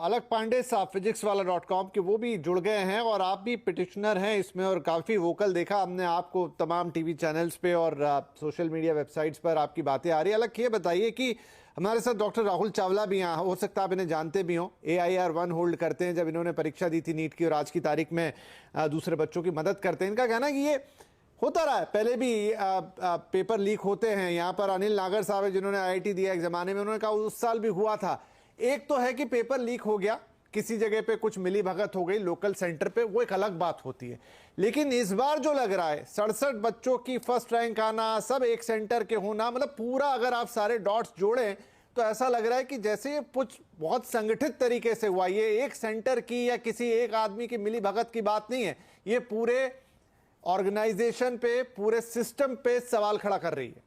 अलक पांडे साहब physicswala.com के वो भी जुड़ गए हैं और आप भी पिटिशनर हैं इसमें और काफ़ी वोकल देखा हमने आपको तमाम टीवी चैनल्स पे और सोशल मीडिया वेबसाइट्स पर आपकी बातें आ रही है। अलक ये बताइए कि हमारे साथ डॉक्टर राहुल चावला भी यहाँ, हो सकता है आप इन्हें जानते भी हों, AIR-1 होल्ड करते हैं, जब इन्होंने परीक्षा दी थी नीट की और आज की तारीख में दूसरे बच्चों की मदद करते हैं। इनका कहना है कि ये होता रहा है, पहले भी पेपर लीक होते हैं। यहाँ पर अनिल नागर साहब जिन्होंने IIT दिया एक ज़माने में, उन्होंने कहा उस साल भी हुआ था। एक तो है कि पेपर लीक हो गया, किसी जगह पे कुछ मिली भगत हो गई लोकल सेंटर पे, वो एक अलग बात होती है। लेकिन इस बार जो लग रहा है 67 बच्चों की फर्स्ट रैंक आना, सब एक सेंटर के होना, मतलब पूरा अगर आप सारे डॉट्स जोड़ें तो ऐसा लग रहा है कि जैसे ये कुछ बहुत संगठित तरीके से हुआ। ये एक सेंटर की या किसी एक आदमी की मिली भगत की बात नहीं है, ये पूरे ऑर्गेनाइजेशन पे, पूरे सिस्टम पे सवाल खड़ा कर रही है।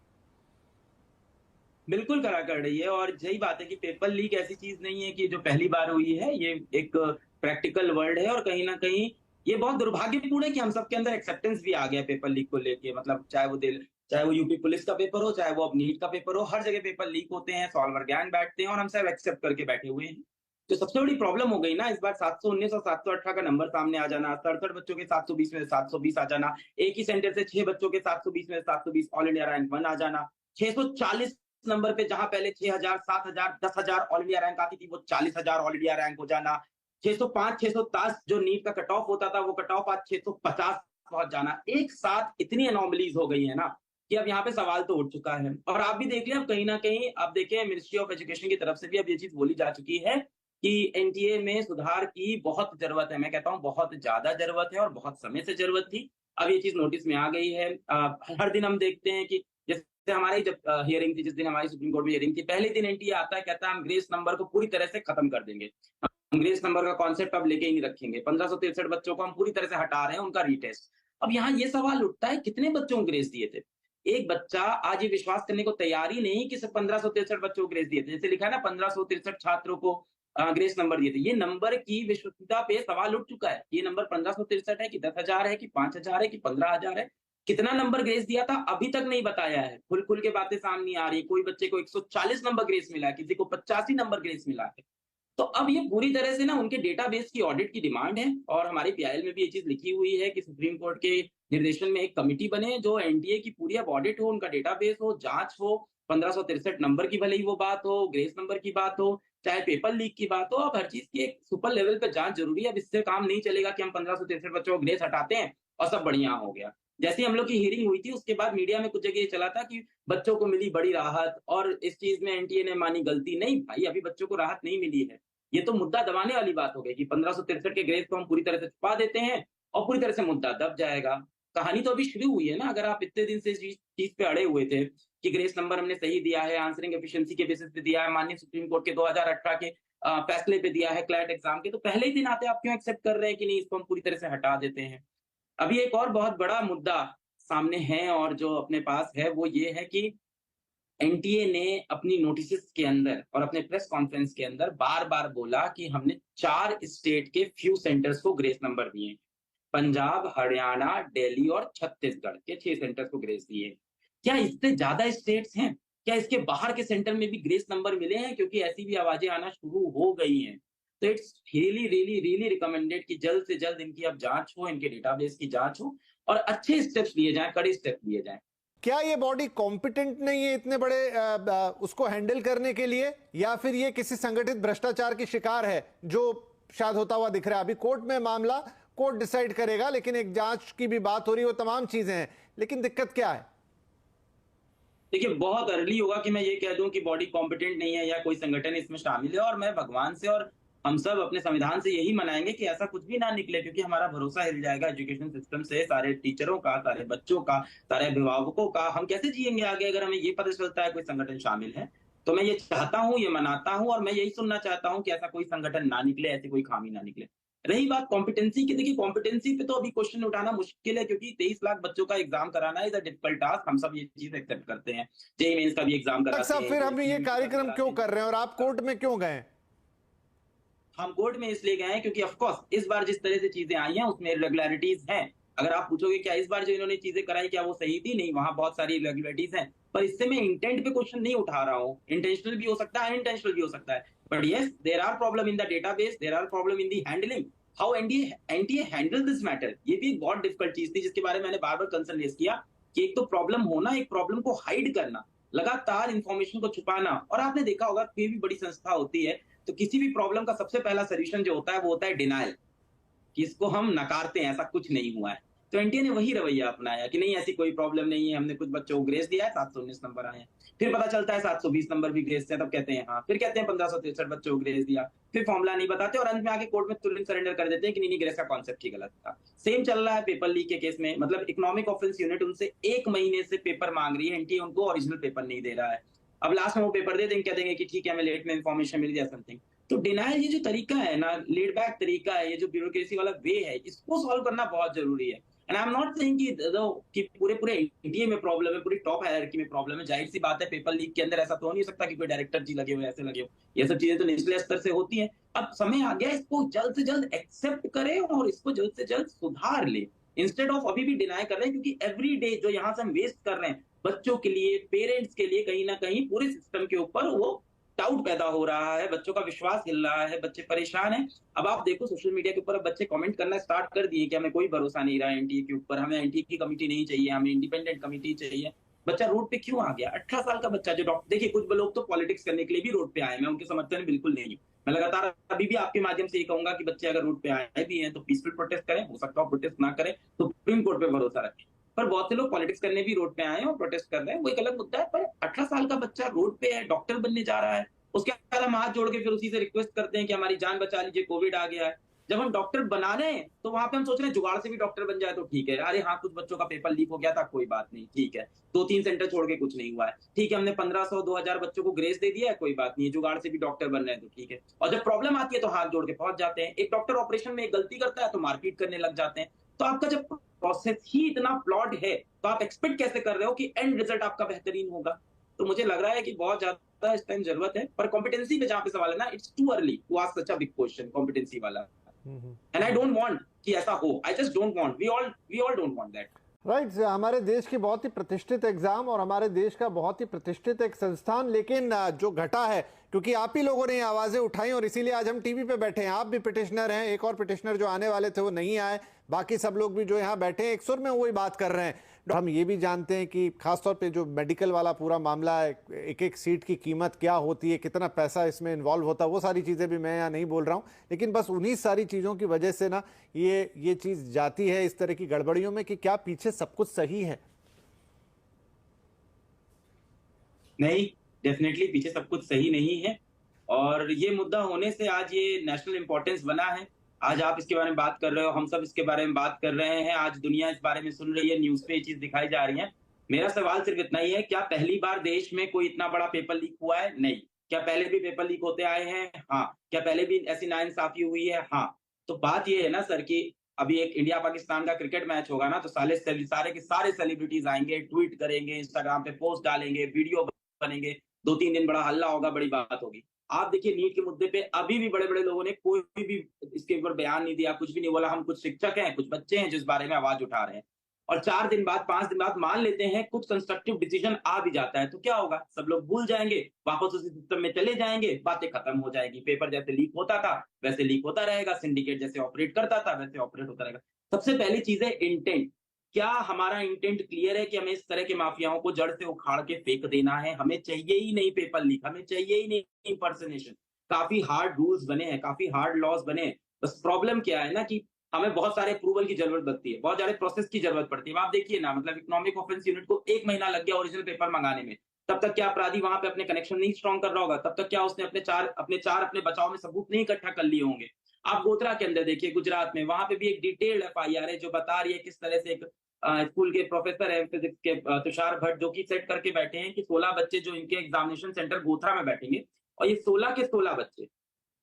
बिल्कुल खड़ा कर रही है। और यही बात है कि पेपर लीक ऐसी चीज नहीं है कि जो पहली बार हुई है। ये एक प्रैक्टिकल वर्ल्ड है और कहीं ना कहीं ये बहुत दुर्भाग्यपूर्ण है कि हम सबके अंदर एक्सेप्टेंस भी आ गया पेपर लीक को लेके। मतलब चाहे वो यूपी पुलिस का पेपर हो, चाहे वो अब नीट का पेपर हो, हर जगह पेपर लीक होते हैं, सॉल्वर गैंग बैठते हैं और हम सब एक्सेप्ट करके बैठे हुए हैं। तो सबसे बड़ी प्रॉब्लम हो गई ना इस बार 719 और 718 का नंबर सामने आ जाना, 67 बच्चों के 720 में 720 आ जाना, एक ही सेंटर से 6 बच्चों के 720 में 720 ऑल इंडिया रैंक 1 आ जाना, 640 नंबर पे जहां पहले 6000, 7000, 10000 ऑल इंडिया रैंक आती थी, वो 40000 ऑल इंडिया रैंक हो जाना, 605, 610 जो नीट का कट ऑफ होता था, वो कट ऑफ आज 650 पहुंच जाना। एक साथ इतनी एनोमलीज हो गई है ना कि अब यहाँ पे सवाल तो उठ चुका है। और आप भी देख लें, अब कहीं ना कहीं आप देखें मिनिस्ट्री ऑफ एजुकेशन की तरफ से भी अब ये चीज बोली जा चुकी है कि एनटीए में सुधार की बहुत जरूरत है। मैं कहता हूँ बहुत ज्यादा जरूरत है और बहुत समय से जरूरत थी। अब ये चीज नोटिस में आ गई है। हर दिन हम देखते हैं कि जैसे हमारी जब हियरिंग थी, जिस दिन हमारी सुप्रीम कोर्ट में हियरिंग थी, पहले दिन एनटीए आता है, कहता है हम ग्रेस नंबर को पूरी तरह से खत्म कर देंगे, हम ग्रेस नंबर का कॉन्सेप्ट अब लेके ही नहीं रखेंगे, 1563 बच्चों को हम पूरी तरह से हटा रहे हैं उनका रीटेस्ट। अब यहाँ ये सवाल उठता है कितने बच्चों को ग्रेस दिए थे। एक बच्चा आज ये विश्वास करने को तैयार ही नहीं कि सिर्फ 1563 बच्चों को ग्रेस दिए थे। जैसे लिखा है ना 1563 छात्रों को ग्रेस नंबर दिए थे। ये नंबर की विश्वसनीयता पे सवाल उठ चुका है। ये नंबर 1563 है कि 10,000 है कि 5,000 है कि 15,000 है, कितना नंबर ग्रेस दिया था अभी तक नहीं बताया है। खुल खुल के बातें सामने आ रही है। कोई बच्चे को 140 नंबर ग्रेस मिला है, किसी को 85 नंबर ग्रेस मिला है। तो अब ये पूरी तरह से ना उनके डेटाबेस की ऑडिट की डिमांड है। और हमारी पीआईएल में भी ये चीज लिखी हुई है कि सुप्रीम कोर्ट के निर्देशन में एक कमिटी बने जो एनटीए की पूरी अब ऑडिट हो, उनका डेटाबेस हो, जांच हो। 1563 नंबर की भले ही वो बात हो, ग्रेस नंबर की बात हो, चाहे पेपर लीक की बात हो, अब हर चीज की एक सुपर लेवल पे जांच जरूरी है। अब इससे काम नहीं चलेगा कि हम 1563 बच्चों को ग्रेस हटाते हैं और सब बढ़िया हो गया। जैसे हम लोग की हियरिंग हुई थी उसके बाद मीडिया में कुछ जगह ये चला था कि बच्चों को मिली बड़ी राहत और इस चीज में एनटीए ने मानी गलती। नहीं भाई, अभी बच्चों को राहत नहीं मिली है। ये तो मुद्दा दबाने वाली बात हो गई कि 1563 के ग्रेस को हम पूरी तरह से छुपा देते हैं और पूरी तरह से मुद्दा दब जाएगा। कहानी तो अभी शुरू हुई है ना। अगर आप इतने दिन से इस चीज पे अड़े हुए थे कि ग्रेस नंबर हमने सही दिया है, आंसरिंग एफिशिएंसी के बेसिस पे दिया है, माननीय सुप्रीम कोर्ट के 2018 के फैसले पे दिया है, क्लैट एग्जाम के, तो पहले ही दिन आते आप क्यों एक्सेप्ट कर रहे हैं कि नहीं इसको हम पूरी तरह से हटा देते हैं। अभी एक और बहुत बड़ा मुद्दा सामने है और जो अपने पास है वो ये है कि एनटीए ने अपनी नोटिस के अंदर और अपने प्रेस कॉन्फ्रेंस के अंदर बार बार बोला कि हमने 4 स्टेट के फ्यू सेंटर्स को ग्रेस नंबर दिए। पंजाब, हरियाणा, दिल्ली और छत्तीसगढ़ के 6 सेंटर्स को ग्रेस दिए। क्या इससे ज्यादा स्टेट्स हैं? क्या इसके बाहर के सेंटर में भी ग्रेस नंबर मिले हैं? क्योंकि ऐसी भी आवाजें आना शुरू हो गई हैं। तो it's really really really recommended कि जल्द से जल्द इनकी अब जांच हो, इनके डेटाबेस की जांच हो और अच्छे स्टेप्स लिए जाएं, कड़े स्टेप्स लिए जाएं। क्या ये बॉडी कॉम्पिटेंट नहीं है इतने बड़े उसको हैंडल करने के लिए, या फिर ये किसी संगठित भ्रष्टाचार की शिकार है जो शायद होता हुआ दिख रहा है? अभी कोर्ट में मामला, कोर्ट डिसाइड करेगा, लेकिन एक जांच की भी बात हो रही है, वो तमाम चीजें हैं, लेकिन दिक्कत क्या है? देखिए, बहुत अर्ली होगा कि मैं ये कह दूं कि बॉडी कॉम्पिटेंट नहीं है या कोई संगठन इसमें शामिल है। और मैं भगवान से और हम सब अपने संविधान से यही मनाएंगे कि ऐसा कुछ भी ना निकले, क्योंकि हमारा भरोसा हिल जाएगा एजुकेशन सिस्टम से, सारे टीचरों का, सारे बच्चों का, सारे अभिभावकों का। हम कैसे जिएंगे आगे अगर हमें ये पता चलता है कोई संगठन शामिल है? तो मैं ये चाहता हूँ, ये मनाता हूँ और मैं यही सुनना चाहता हूँ कि ऐसा कोई संगठन ना निकले, ऐसी कोई खामी ना निकले। रही बात कॉम्पिटेंसी की, देखिए कॉम्पिटेंसी पे तो अभी क्वेश्चन उठाना मुश्किल है क्योंकि 23 लाख बच्चों का एग्जाम कराना इज अ डिफिकल्ट टास्क। हम सब ये चीज एक्सेप्ट करते हैं। जेईई मेंस का भी एग्जाम कराते साहब, हैं, फिर हम ये CUET का भी कार्यक्रम कराते क्यों हैं। कर रहे हैं और आप कोर्ट में क्यों गए? हम कोर्ट में इसलिए गए हैं क्योंकि ऑफ कोर्स इस बार जिस तरह से चीजें आई हैं उसमें इरेगुलरिटीज हैं। अगर आप पूछोगे क्या इस बार जो इन्होंने चीजें कराई क्या वो सही थी, नहीं, वहां बहुत सारी इरेगुलरिटीज हैं। पर इससे मैं इंटेंट पे क्वेश्चन नहीं उठा रहा हूँ। इंटेंशनल भी हो सकता है, अनइंटेंशनल भी हो सकता है। But yes, there are problem in the database, there are problem in the handling. How NTA handle this matter? ये भी एक बहुत डिफिकल्ट चीज थी जिसके बारे में मैंने बार बार कंसर्न रेज किया कि एक तो प्रॉब्लम होना, एक प्रॉब्लम को हाइड करना, लगातार इंफॉर्मेशन को छुपाना। और आपने देखा होगा कोई भी बड़ी संस्था होती है तो किसी भी प्रॉब्लम का सबसे पहला सोल्यूशन जो होता है वो होता है डिनायल, कि इसको हम नकारते हैं, ऐसा कुछ नहीं हुआ है। तो एनटीए ने वही रवैया अपनाया कि नहीं ऐसी कोई प्रॉब्लम नहीं है, हमने कुछ बच्चों को ग्रेस दिया है, 719 नंबर आए हैं। फिर पता चलता है 720 नंबर भी ग्रेस थे, तब कहते हैं हाँ, फिर कहते हैं 1563 बच्चों को ग्रेस दिया, फिर फॉर्मूला नहीं बताते और अंत में आके कोर्ट में तुरंत सरेंडर कर देते हैं कि नहीं ग्रेस का कॉन्सेप्ट ही गलत था। सेम चल रहा है पेपर लीक के केस में, मतलब इकोनॉमिक ऑफेंस यूनिट उनसे 1 महीने से पेपर मांग रही है, एनटीए उनको ओरिजिनल पेपर नहीं दे रहा है। अब लास्ट में वो पेपर दे देंगे, कह देंगे कि ठीक है हमें लेट में इंफॉर्मेशन मिल गया समथिंग। तो डिनायल ये जो तरीका है ना, लेड बैक तरीका है, ये जो ब्यूरोक्रेसी वाला वे है, इसको सॉल्व करना बहुत जरूरी है। And I am not saying कि पूरे एनटीए में प्रॉब्लम है, पूरी टॉप हायरार्की में प्रॉब्लम है। जाहिर सी बात है पेपर लीक के अंदर ऐसा तो हो नहीं सकता कि कोई डायरेक्टर जी लगे हुए ऐसे लगे हो, ये सब चीजें तो निचले स्तर से होती है। अब समय आ गया इसको जल्द से जल्द एक्सेप्ट करें और इसको जल्द से जल्द सुधार ले, इंस्टेड ऑफ अभी भी डिनाई कर रहे हैं। क्योंकि एवरी डे जो यहाँ से हम वेस्ट कर रहे हैं बच्चों के लिए, पेरेंट्स के लिए, कहीं ना कहीं पूरे सिस्टम के ऊपर वो डाउट पैदा हो रहा है, बच्चों का विश्वास हिल रहा है, बच्चे परेशान हैं। अब आप देखो सोशल मीडिया के ऊपर अब बच्चे कमेंट करना स्टार्ट कर दिए कि हमें कोई भरोसा नहीं रहा एनटीए के ऊपर, हमें एनटीए की कमिटी नहीं चाहिए, हमें इंडिपेंडेंट कमिटी चाहिए। बच्चा रोड पे क्यों आ गया? 18 साल का बच्चा जो डॉक्टर, देखिए कुछ लोग तो पॉलिटिक्स करने के लिए भी रोड पे आए, मैं उनके समर्थन में बिल्कुल नहीं हूँ। मैं लगातार अभी भी आपके माध्यम से ये कहूंगा कि बच्चे अगर रोड पे आए भी हैं तो पीसफुल प्रोटेस्ट करें, हो सकता है प्रोटेस्ट ना करें तो सुप्रीम कोर्ट पे भरोसा रखें। पर बहुत से लोग पॉलिटिक्स करने भी रोड पे आए हैं और प्रोटेस्ट कर रहे हैं, वो एक अलग मुद्दा है। पर 18 साल का बच्चा रोड पे है, डॉक्टर बनने जा रहा है, उसके बाद हम हाथ जोड़ के फिर उसी से रिक्वेस्ट करते हैं कि हमारी जान बचा लीजिए, कोविड आ गया है। जब हम डॉक्टर बना रहे हैं तो वहां पे हम सोच रहे हैं जुगाड़ से भी डॉक्टर बन जाए तो ठीक है, अरे हाँ कुछ बच्चों का पेपर लीक हो गया था, कोई बात नहीं, ठीक है, 2-3 सेंटर छोड़ के कुछ नहीं हुआ है, ठीक है, हमने 1500-2000 बच्चों को ग्रेस दे दिया है, कोई बात नहीं, जुगाड़ से भी डॉक्टर बन रहे हैं तो ठीक है। और जब प्रॉब्लम आती है तो हाथ जोड़ के पहुंच जाते हैं। एक डॉक्टर ऑपरेशन में एक गलती करता है तो मारपीट करने लग जाते हैं। तो आपका जब प्रोसेस ही इतना फ्लॉड है तो आप एक्सपेक्ट कैसे कर रहे हो कि एंड रिजल्ट आपका बेहतरीन होगा? तो मुझे लग रहा है कि बहुत ज्यादा इस टाइम जरूरत है। पर कॉम्पिटेंसी पे जहां पे सवाल है ना, it's too early to ask such a big question competency वाला। एंड आई डोंट वांट कि ऐसा हो, I just don't want, we all don't want that. Right हमारे देश की बहुत ही प्रतिष्ठित एग्जाम और हमारे देश का बहुत ही प्रतिष्ठित एक संस्थान, लेकिन जो घटा है क्योंकि आप ही लोगों ने आवाजें उठाई और इसीलिए आज हम टीवी पे बैठे हैं। आप भी पिटिशनर हैं, एक और पिटिशनर जो आने वाले थे वो नहीं आए, बाकी सब लोग भी जो यहाँ बैठे हैं एक सुर में वही बात कर रहे हैं। हम ये भी जानते हैं कि खासतौर पे जो मेडिकल वाला पूरा मामला है, एक एक सीट की कीमत क्या होती है, कितना पैसा इसमें इन्वॉल्व होता है, वो सारी चीज़ें भी मैं यहाँ नहीं बोल रहा हूँ। लेकिन बस उन्हीं सारी चीज़ों की वजह से ना ये चीज़ जाती है इस तरह की गड़बड़ियों में कि क्या पीछे सब कुछ सही है? नहीं, डेफिनेटली पीछे सब कुछ सही नहीं है। और ये मुद्दा होने से आज ये नेशनल इंपॉर्टेंस बना है। आज आप इसके बारे में बात कर रहे हो, हम सब इसके बारे में बात कर रहे हैं, आज दुनिया इस बारे में सुन रही है, न्यूज पे ये चीज दिखाई जा रही है। मेरा सवाल सिर्फ इतना ही है, क्या पहली बार देश में कोई इतना बड़ा पेपर लीक हुआ है? नहीं। क्या पहले भी पेपर लीक होते आए हैं? हाँ। क्या पहले भी ऐसी नाइंसाफी हुई है? हाँ। तो बात ये है ना सर कि अभी एक इंडिया पाकिस्तान का क्रिकेट मैच होगा ना, तो सारे के सारे सेलिब्रिटीज आएंगे, ट्वीट करेंगे, इंस्टाग्राम पे पोस्ट डालेंगे, वीडियो बनेंगे, 2-3 दिन बड़ा हल्ला होगा, बड़ी बात होगी। आप देखिए नीट के मुद्दे पे अभी भी बड़े-बड़े लोगों ने कोई भी इसके ऊपर बयान नहीं दिया, कुछ भी नहीं बोला। हम कुछ शिक्षक हैं, कुछ बच्चे हैं जो इस बारे में आवाज उठा रहे हैं। और 4 दिन बाद, 5 दिन बाद मान लेते हैं कुछ कंस्ट्रक्टिव डिसीजन आ भी जाता है, तो क्या होगा? सब लोग भूल जाएंगे, वापस उसी सिस्टम में चले जाएंगे, बातें खत्म हो जाएगी। पेपर जैसे लीक होता था वैसे लीक होता रहेगा, सिंडिकेट जैसे ऑपरेट करता था वैसे ऑपरेट होता रहेगा। सबसे पहली चीज है इंटेंट। क्या हमारा इंटेंट क्लियर है कि हमें इस तरह के माफियाओं को जड़ से उखाड़ के फेंक देना है? हमें चाहिए ही नहीं पेपर लीक, हमें चाहिए ही नहीं इंपर्सनेशन। काफी हार्ड रूल्स बने हैं, काफी हार्ड लॉज बने हैं। बस प्रॉब्लम क्या है ना कि हमें बहुत सारे अप्रूवल की जरूरत पड़ती है, बहुत सारे प्रोसेस की जरूरत पड़ती है। आप देखिए ना, मतलब इकोनॉमिक ऑफेंस यूनिट को 1 महीना लग गया ओरिजिनल पेपर मंगाने में। तब तक क्या अपराधी वहां पे अपने कनेक्शन नहीं स्ट्रॉन्ग कर रहा होगा? तब तक क्या उसने अपने बचाव में सबूत नहीं इकट्ठा कर लिए होंगे? आप गोधरा के अंदर देखिए, गुजरात में, वहां पे भी एक डिटेल्ड एफआईआर है जो बता रही है किस तरह से एक स्कूल के प्रोफेसर है फिजिक्स के, तुषार भट्ट, जो कि सेट करके बैठे हैं कि 16 बच्चे जो इनके एग्जामिनेशन सेंटर गोधरा में बैठेंगे, और ये 16 के 16 बच्चे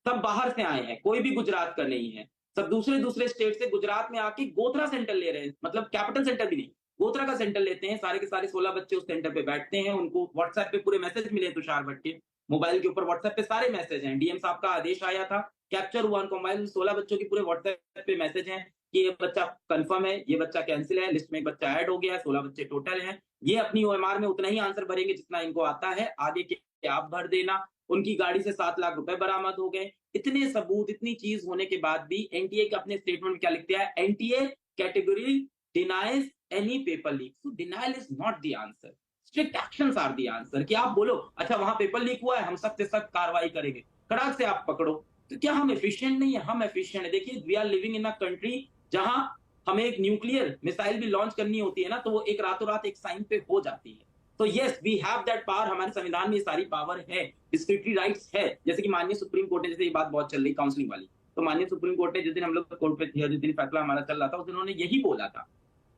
सब बाहर से आए हैं, कोई भी गुजरात का नहीं है। सब दूसरे स्टेट से गुजरात में आके गोधरा सेंटर ले रहे हैं, मतलब कैपिटल सेंटर भी नहीं, गोधरा का सेंटर लेते हैं। सारे के सारे 16 बच्चे उस सेंटर पे बैठते हैं। उनको व्हाट्सएप पे पूरे मैसेज मिले तुषार भट्ट के मोबाइल के ऊपर, व्हाट्सएप पे सारे मैसेज हैं। डीएम साहब का आदेश आया था, कैप्चर हुआ उनको मोबाइल, 16 बच्चों के पूरे व्हाट्सएप पे मैसेज हैं कि ये बच्चा कंफर्म है, ये बच्चा कैंसिल है, लिस्ट में एक बच्चा ऐड हो गया है, 16 बच्चे टोटल हैं। ये अपनी ओएमआर में उतना ही आंसर भरेंगे जितना इनको आता है, आगे के आप भर देना। उनकी गाड़ी से 7 लाख रुपए बरामद हो गए। इतने सबूत, इतनी चीज होने के बाद भी एनटीए के अपने स्टेटमेंट में क्या लिखते हैं, NTA category denies any paper leak. So denial is not the answer, strict actions are the answer. कि आप बोलो अच्छा वहां पेपर लीक हुआ है, हम सख्त से सख्त कार्रवाई करेंगे, कड़ाक से आप पकड़ो। तो क्या हम एफिशिएंट नहीं है? हम एफिशिएंट है। देखिए we are living in a country जहां हमें एक न्यूक्लियर मिसाइल भी लॉन्च करनी होती है ना, तो वो एक रातों रात एक साइन पे हो जाती है। तो yes we have that power, हमारे संविधान में ये सारी पावर है, डिस्क्रिटरी राइट्स है। जैसे कि माननीय सुप्रीम कोर्ट ने, जैसे ये बात बहुत चल रही काउंसलिंग वाली, तो माननीय सुप्रीम कोर्ट ने जिस दिन हम लोग कोर्ट पे थे, जिस दिन फैसला हमारा चल रहा था, उस दिन उन्होंने यही बोला था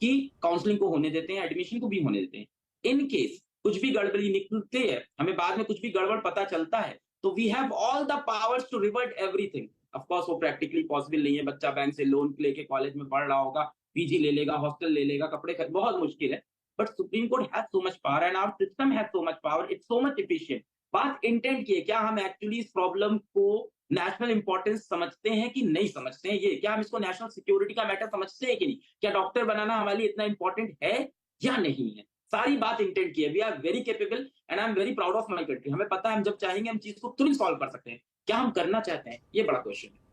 कि काउंसलिंग को होने देते हैं, एडमिशन को भी होने देते हैं। इन केस कुछ भी गड़बड़ी निकलते है, हमें बाद में कुछ भी गड़बड़ पता चलता है, तो we have all the powers to revert everything. Of course वो प्रैक्टिकली पॉसिबल नहीं है, बच्चा बैंक से लोन लेके कॉलेज में पढ़ रहा होगा, पीजी ले लेगा, हॉस्टल ले लेगा, कपड़े खरीद, बहुत मुश्किल है। But supreme court has so much power and our system has so much power, it's so much efficient. बात इंटेंट की है, क्या हम एक्चुअली इस प्रॉब्लम को नेशनल इंपॉर्टेंस समझते हैं कि नहीं समझते हैं? ये क्या हम इसको नेशनल सिक्योरिटी का मैटर समझते हैं कि नहीं? क्या डॉक्टर बनाना हमारे लिए इतना इंपॉर्टेंट है या नहीं है? सारी बात इंटेंट की है। We are very capable and I am very proud of my country. हमें पता है हम जब चाहेंगे हम चीज को तुरंत सॉल्व कर सकते हैं। क्या हम करना चाहते हैं? ये बड़ा क्वेश्चन है।